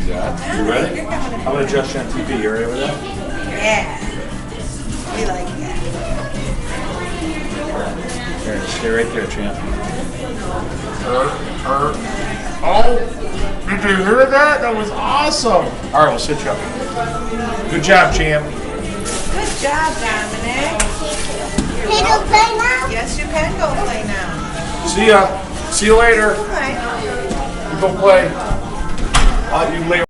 that. You ready? I'm going to adjust you on TV. You ready with that? Yeah. We like that. Here, stay right there, champ. Oh, did you hear that? That was awesome. All right, we'll sit you up. Good job, champ. Good job, Dominic. Can you play now? Yes, you can go play now. See ya. See you later. All right. Go play. You lay